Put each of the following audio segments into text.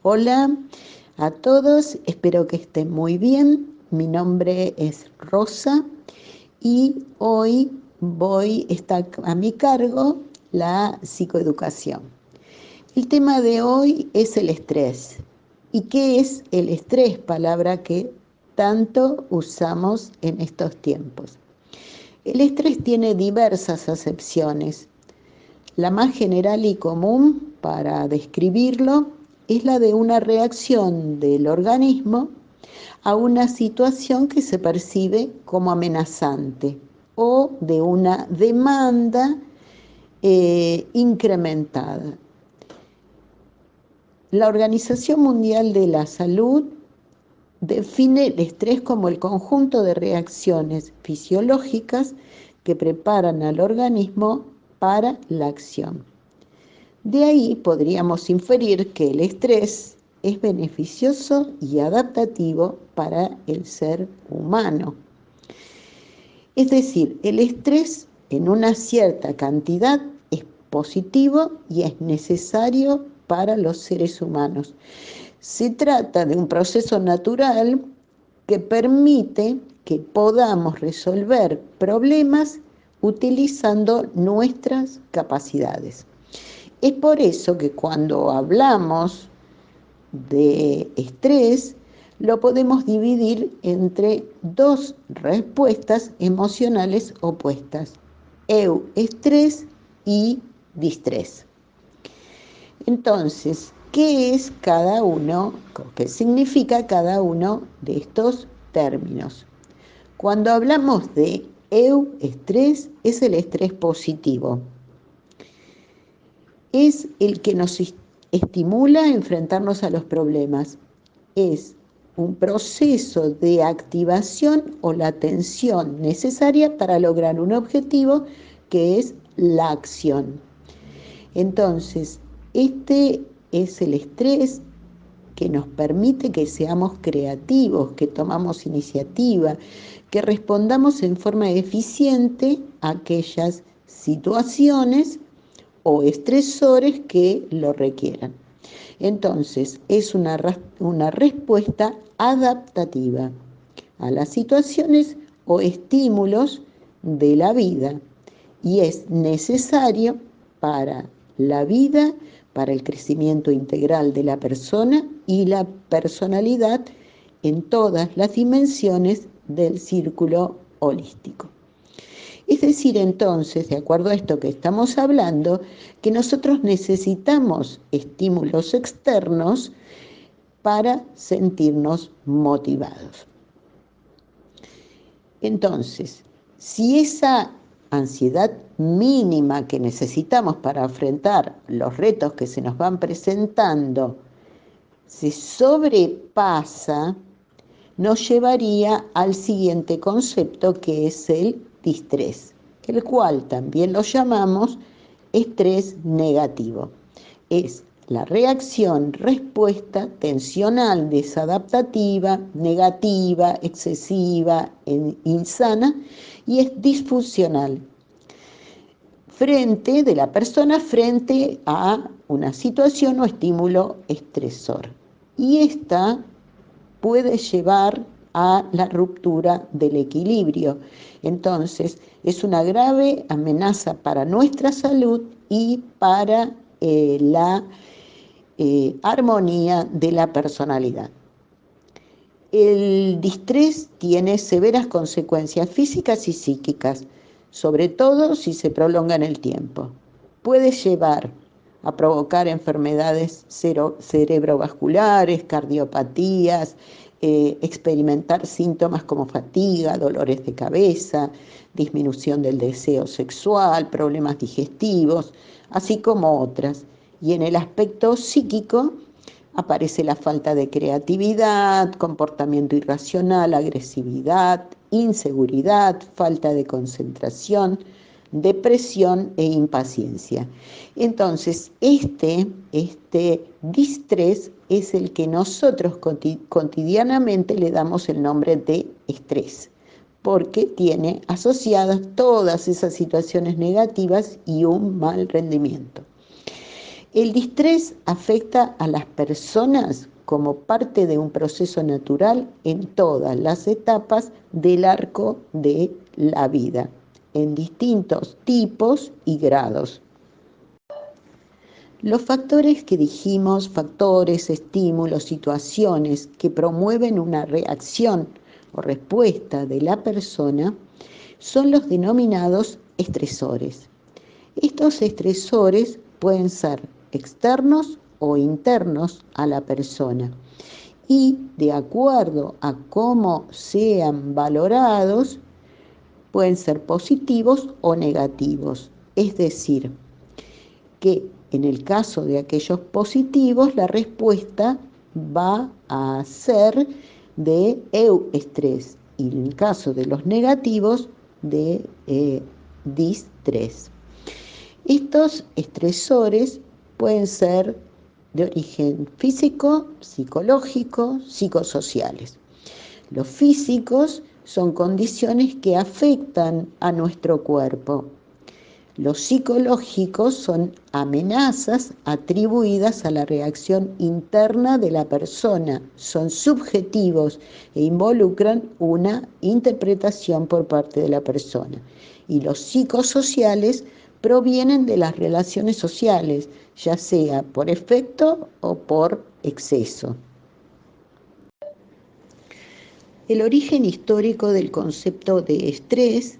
Hola a todos, espero que estén muy bien. Mi nombre es Rosa y hoy está a mi cargo la psicoeducación. El tema de hoy es el estrés. ¿Y qué es el estrés? Palabra que tanto usamos en estos tiempos. El estrés tiene diversas acepciones. La más general y común para describirlo es la de una reacción del organismo a una situación que se percibe como amenazante o de una demanda incrementada. La Organización Mundial de la Salud define el estrés como el conjunto de reacciones fisiológicas que preparan al organismo para la acción. De ahí podríamos inferir que el estrés es beneficioso y adaptativo para el ser humano. Es decir, el estrés en una cierta cantidad es positivo y es necesario para los seres humanos. Se trata de un proceso natural que permite que podamos resolver problemas utilizando nuestras capacidades. Es por eso que cuando hablamos de estrés, lo podemos dividir entre dos respuestas emocionales opuestas: euestrés y distrés. Entonces, ¿qué es cada uno? ¿Qué significa cada uno de estos términos? Cuando hablamos de euestrés, es el estrés positivo. Es el que nos estimula a enfrentarnos a los problemas. Es un proceso de activación o la tensión necesaria para lograr un objetivo, que es la acción. Entonces, este es el estrés que nos permite que seamos creativos, que tomamos iniciativa, que respondamos en forma eficiente a aquellas situaciones o estresores que lo requieran. Entonces, es una respuesta adaptativa a las situaciones o estímulos de la vida y es necesario para la vida, para el crecimiento integral de la persona y la personalidad en todas las dimensiones del círculo holístico. Es decir, entonces, de acuerdo a esto que estamos hablando, que nosotros necesitamos estímulos externos para sentirnos motivados. Entonces, si esa ansiedad mínima que necesitamos para enfrentar los retos que se nos van presentando se sobrepasa, nos llevaría al siguiente concepto, que es el distrés, el cual también lo llamamos estrés negativo. Es la reacción, respuesta tensional, desadaptativa, negativa, excesiva, insana, y es disfuncional de la persona frente a una situación o estímulo estresor. Y esta puede llevar a la ruptura del equilibrio. Entonces, es una grave amenaza para nuestra salud y para la armonía de la personalidad. El distrés tiene severas consecuencias físicas y psíquicas, sobre todo si se prolonga en el tiempo. Puede llevar a provocar enfermedades cerebrovasculares, cardiopatías, experimentar síntomas como fatiga, dolores de cabeza, disminución del deseo sexual, problemas digestivos, así como otras. Y en el aspecto psíquico aparece la falta de creatividad, comportamiento irracional, agresividad, inseguridad, falta de concentración, depresión e impaciencia. Entonces, este distrés es el que nosotros cotidianamente le damos el nombre de estrés, porque tiene asociadas todas esas situaciones negativas y un mal rendimiento. El distrés afecta a las personas como parte de un proceso natural en todas las etapas del arco de la vida, en distintos tipos y grados. Los factores que dijimos, factores, estímulos, situaciones que promueven una reacción o respuesta de la persona, son los denominados estresores. Estos estresores pueden ser externos o internos a la persona y, de acuerdo a cómo sean valorados, pueden ser positivos o negativos. Es decir, que en el caso de aquellos positivos, la respuesta va a ser de euestrés y en el caso de los negativos, de distrés. Estos estresores pueden ser de origen físico, psicológico, psicosociales. Los físicos son condiciones que afectan a nuestro cuerpo. Los psicológicos son amenazas atribuidas a la reacción interna de la persona, son subjetivos e involucran una interpretación por parte de la persona. Y los psicosociales provienen de las relaciones sociales, ya sea por efecto o por exceso. El origen histórico del concepto de estrés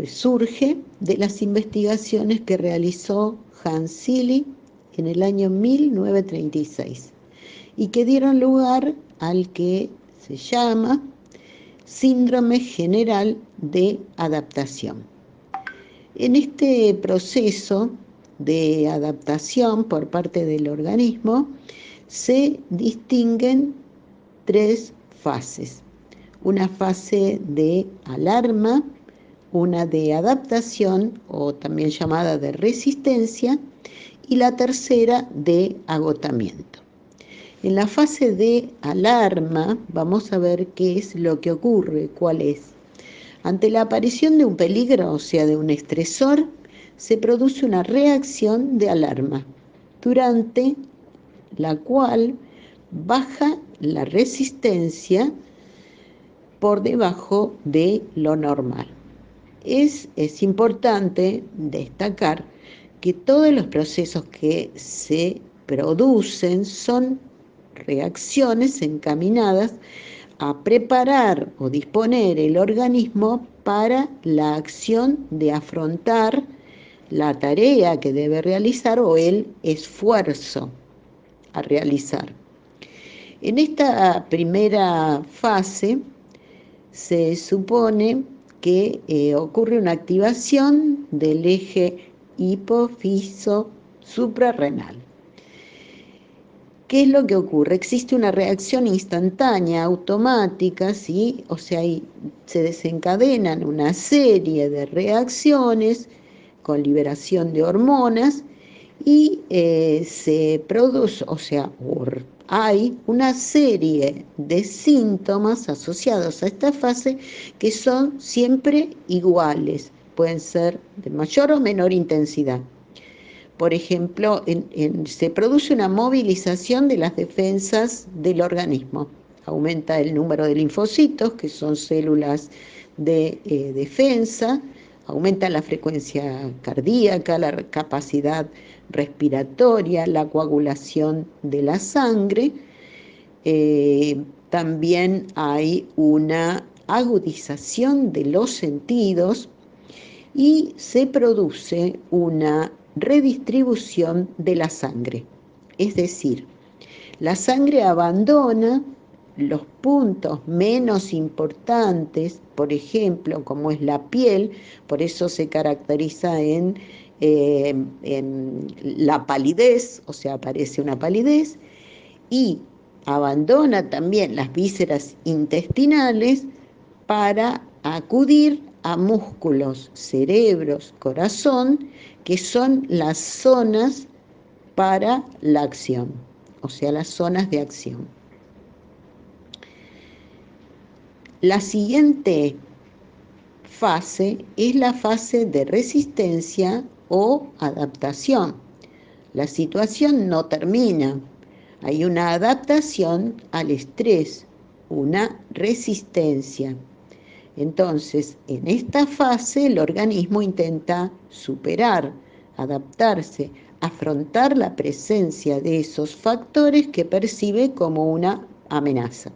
surge de las investigaciones que realizó Hans Selye en el año 1936 y que dieron lugar al que se llama síndrome general de adaptación. En este proceso de adaptación por parte del organismo se distinguen tres fases: una fase de alarma, una de adaptación o también llamada de resistencia y la tercera de agotamiento. En la fase de alarma vamos a ver qué es lo que ocurre, cuál es. Ante la aparición de un peligro, o sea, de un estresor, se produce una reacción de alarma, durante la cual baja la resistencia por debajo de lo normal. Es importante destacar que todos los procesos que se producen son reacciones encaminadas a preparar o disponer el organismo para la acción de afrontar la tarea que debe realizar o el esfuerzo a realizar. En esta primera fase se supone que ocurre una activación del eje hipófiso suprarrenal. ¿Qué es lo que ocurre? Existe una reacción instantánea, automática, ¿sí? O sea, se desencadenan una serie de reacciones con liberación de hormonas y se produce, o sea, hay una serie de síntomas asociados a esta fase que son siempre iguales, pueden ser de mayor o menor intensidad. Por ejemplo, se produce una movilización de las defensas del organismo. Aumenta el número de linfocitos, que son células de defensa, aumenta la frecuencia cardíaca, la capacidad respiratoria, la coagulación de la sangre. También hay una agudización de los sentidos y se produce una redistribución de la sangre. Es decir, la sangre abandona los puntos menos importantes, por ejemplo, como es la piel, por eso se caracteriza en la palidez, o sea, aparece una palidez, y abandona también las vísceras intestinales para acudir a músculos, cerebros, corazón, que son las zonas para la acción, o sea, las zonas de acción. La siguiente fase es la fase de resistencia o adaptación. La situación no termina. Hay una adaptación al estrés, una resistencia. Entonces, en esta fase el organismo intenta superar, adaptarse, afrontar la presencia de esos factores que percibe como una amenaza.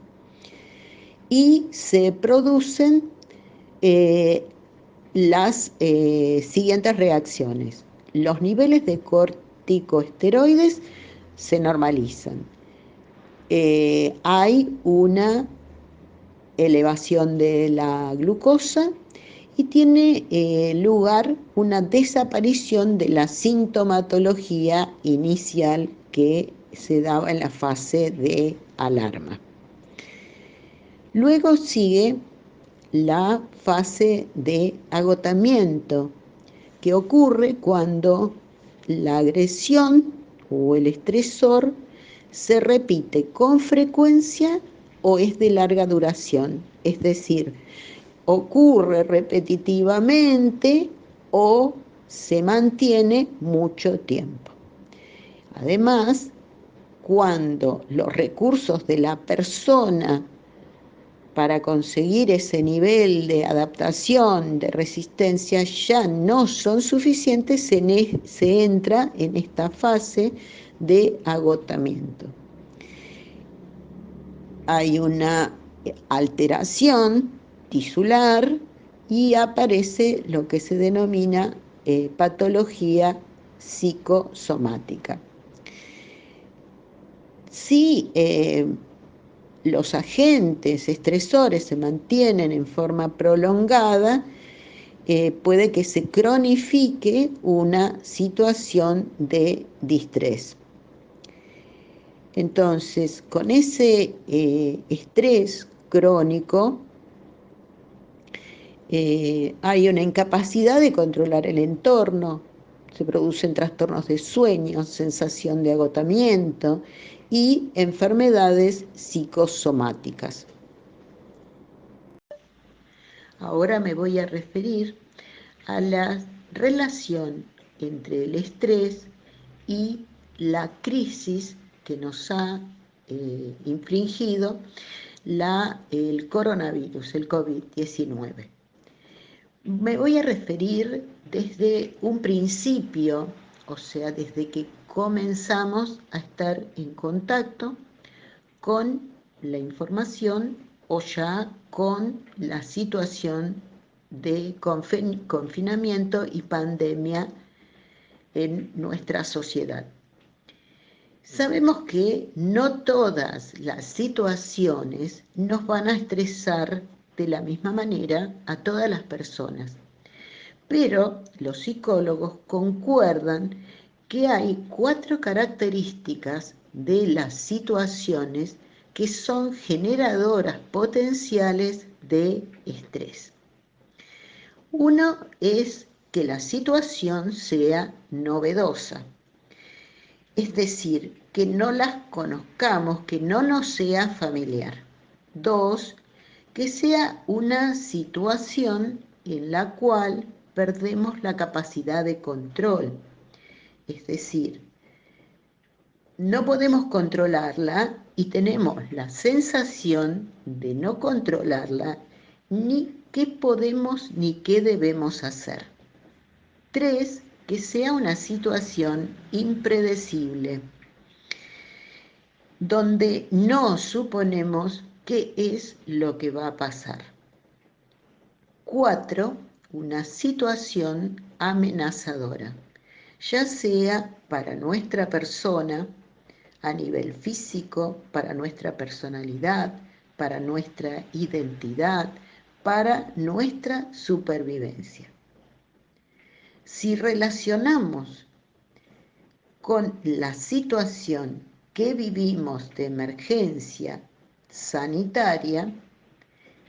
Y se producen las siguientes reacciones. Los niveles de corticosteroides se normalizan. Hay una elevación de la glucosa y tiene lugar una desaparición de la sintomatología inicial que se daba en la fase de alarma. Luego sigue la fase de agotamiento, que ocurre cuando la agresión o el estresor se repite con frecuencia o es de larga duración, es decir, ocurre repetitivamente o se mantiene mucho tiempo. Además, cuando los recursos de la persona para conseguir ese nivel de adaptación, de resistencia, ya no son suficientes, se entra en esta fase de agotamiento. Hay una alteración tisular y aparece lo que se denomina patología psicosomática. Si los agentes estresores se mantienen en forma prolongada, puede que se cronifique una situación de distrés. Entonces, con ese estrés crónico, hay una incapacidad de controlar el entorno, se producen trastornos de sueño, sensación de agotamiento y enfermedades psicosomáticas. Ahora me voy a referir a la relación entre el estrés y la crisis que nos ha infligido el coronavirus, el COVID-19. Me voy a referir desde un principio, o sea, desde que comenzamos a estar en contacto con la información o ya con la situación de confinamiento y pandemia en nuestra sociedad. Sabemos que no todas las situaciones nos van a estresar de la misma manera a todas las personas, pero los psicólogos concuerdan que hay 4 características de las situaciones que son generadoras potenciales de estrés. Uno es que la situación sea novedosa, es decir, que no las conozcamos, que no nos sea familiar. 2, que sea una situación en la cual perdemos la capacidad de control, es decir, no podemos controlarla y tenemos la sensación de no controlarla, ni qué podemos ni qué debemos hacer. 3, que sea una situación impredecible, donde no suponemos qué es lo que va a pasar. 4, una situación amenazadora, ya sea para nuestra persona, a nivel físico, para nuestra personalidad, para nuestra identidad, para nuestra supervivencia. Si relacionamos con la situación que vivimos de emergencia sanitaria,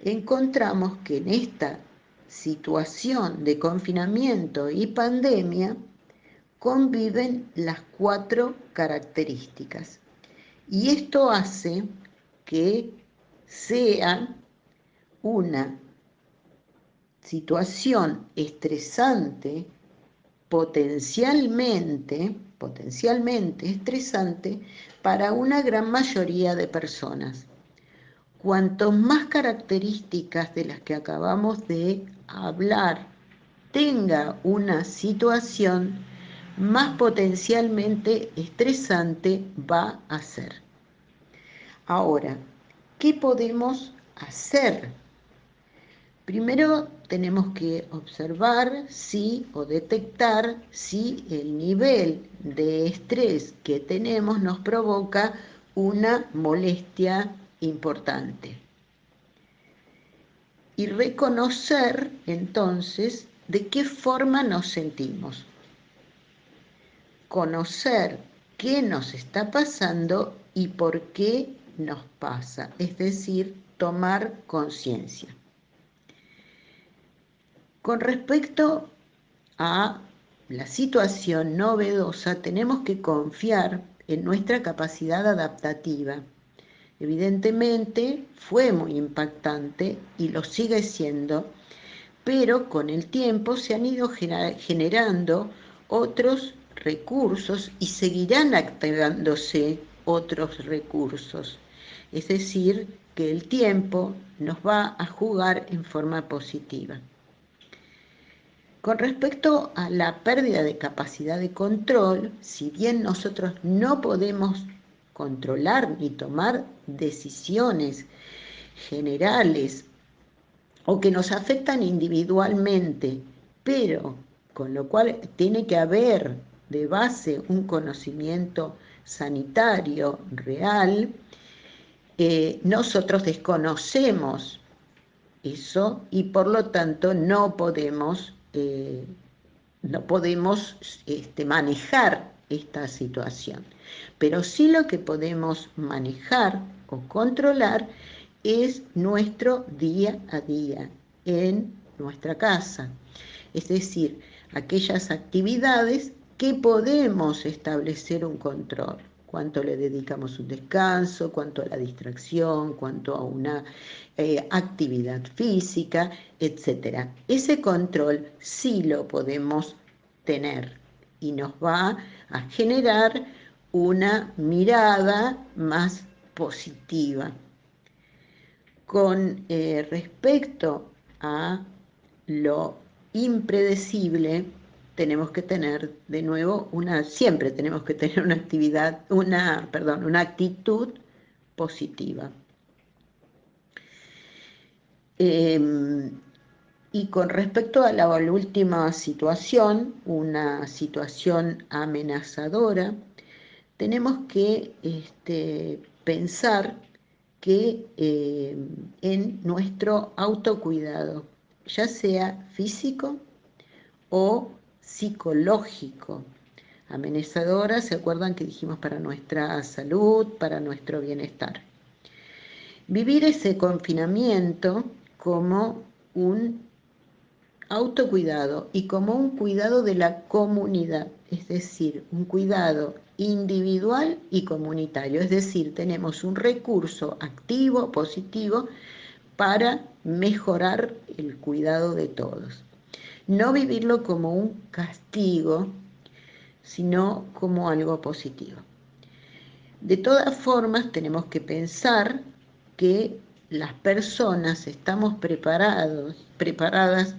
encontramos que en esta situación de confinamiento y pandemia conviven las 4 características. Y esto hace que sea una situación estresante potencialmente potencialmente estresante para una gran mayoría de personas. Cuanto más características de las que acabamos de hablar tenga una situación, más potencialmente estresante va a ser. Ahora, ¿qué podemos hacer? Primero tenemos que observar o detectar si el nivel de estrés que tenemos nos provoca una molestia importante. Y reconocer entonces de qué forma nos sentimos. Conocer qué nos está pasando y por qué nos pasa, es decir, tomar conciencia. Con respecto a la situación novedosa, tenemos que confiar en nuestra capacidad adaptativa. Evidentemente fue muy impactante y lo sigue siendo, pero con el tiempo se han ido generando otros recursos y seguirán activándose otros recursos. Es decir, que el tiempo nos va a jugar en forma positiva. Con respecto a la pérdida de capacidad de control, si bien nosotros no podemos controlar ni tomar decisiones generales o que nos afectan individualmente, pero con lo cual tiene que haber de base un conocimiento sanitario real, nosotros desconocemos eso y por lo tanto no podemos manejar esta situación. Pero sí lo que podemos manejar o controlar es nuestro día a día en nuestra casa. Es decir, aquellas actividades que podemos establecer un control. Cuánto le dedicamos un descanso, cuánto a la distracción, cuánto a una actividad física, etc. Ese control sí lo podemos tener y nos va a generar una mirada más positiva. Con respecto a lo impredecible, tenemos que tener de nuevo siempre tenemos que tener una actitud positiva. Y con respecto a la última situación, una situación amenazadora, tenemos que pensar que en nuestro autocuidado, ya sea físico o psicológico. Amenazadora, ¿se acuerdan que dijimos para nuestra salud, para nuestro bienestar? Vivir ese confinamiento como un autocuidado y como un cuidado de la comunidad, es decir, un cuidado individual y comunitario, es decir, tenemos un recurso activo, positivo, para mejorar el cuidado de todos. No vivirlo como un castigo, sino como algo positivo. De todas formas, tenemos que pensar que las personas estamos preparadas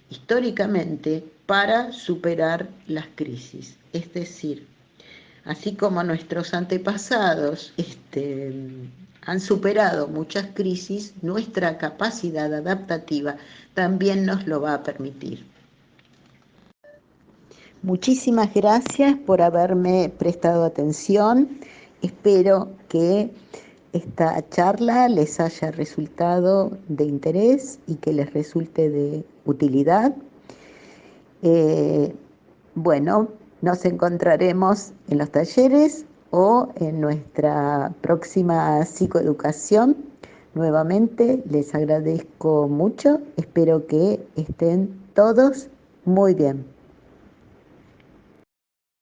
históricamente para superar las crisis. Es decir, así como nuestros antepasados han superado muchas crisis, nuestra capacidad adaptativa también nos lo va a permitir. Muchísimas gracias por haberme prestado atención. Espero que esta charla les haya resultado de interés y que les resulte de utilidad. Bueno, nos encontraremos en los talleres o en nuestra próxima psicoeducación. Nuevamente les agradezco mucho. Espero que estén todos muy bien.